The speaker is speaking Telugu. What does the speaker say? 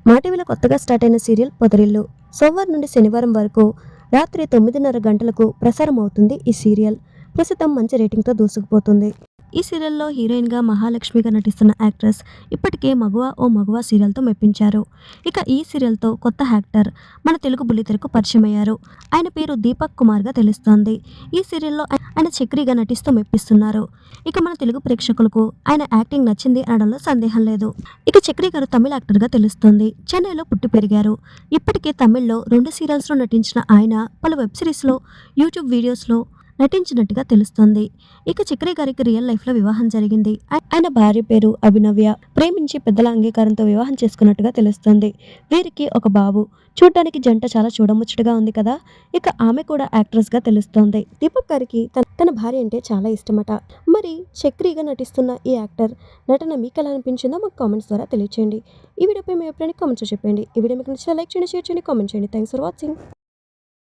మా టీవీలో కొత్తగా స్టార్ట్ అయిన సీరియల్ పొదరిల్లు. సోమవారం నుండి శనివారం వరకు రాత్రి 9:30 గంటలకు ప్రసారం అవుతుంది. ఈ సీరియల్ ప్రస్తుతం మంచి రేటింగ్తో దూసుకుపోతుంది. ఈ సీరియల్లో హీరోయిన్గా మహాలక్ష్మిగా నటిస్తున్న యాక్ట్రెస్ ఇప్పటికే మగువ ఓ మగువ సీరియల్తో మెప్పించారు. ఇక ఈ సీరియల్తో కొత్త యాక్టర్ మన తెలుగు బుల్లితెరకు పరిచయం అయ్యారు. ఆయన పేరు దీపక్ కుమార్గా తెలుస్తోంది. ఈ సీరియల్లో ఆయన చక్రిగా నటిస్తూ మెప్పిస్తున్నారు. ఇక మన తెలుగు ప్రేక్షకులకు ఆయన యాక్టింగ్ నచ్చింది అనడంలో సందేహం లేదు. ఇక చక్రి గారు తమిళ యాక్టర్గా తెలుస్తోంది. చెన్నైలో పుట్టి పెరిగారు. ఇప్పటికే తమిళ్లో 2 సీరియల్స్లో నటించిన ఆయన పలు వెబ్ సిరీస్లో, యూట్యూబ్ వీడియోస్లో నటించినట్టుగా తెలుస్తోంది. ఇక చక్రి గారికి రియల్ లైఫ్లో వివాహం జరిగింది. ఆయన భార్య పేరు అభినవ్య. ప్రేమించి పెద్దల అంగీకారంతో వివాహం చేసుకున్నట్టుగా తెలుస్తోంది. వీరికి ఒక బాబు. చూడ్డానికి జంట చాలా చూడముచ్చటగా ఉంది కదా. ఇక ఆమె కూడా యాక్ట్రెస్గా తెలుస్తోంది. దీపక్ గారికి తన భార్య అంటే చాలా ఇష్టమట. మరి చక్రిగా నటిస్తున్న ఈ యాక్టర్ నటన మీకు ఎలా అనిపించిందో మాకు కామెంట్స్ ద్వారా తెలియచేయండి. ఈ వీడియోపై మీ అభిప్రాయాన్ని కామెంట్స్ చెప్పండి. ఈ వీడియో మీకు నచ్చితే లైక్ చేయండి, షేర్ చేయండి, కామెంట్ చేయండి. Thanks for watching.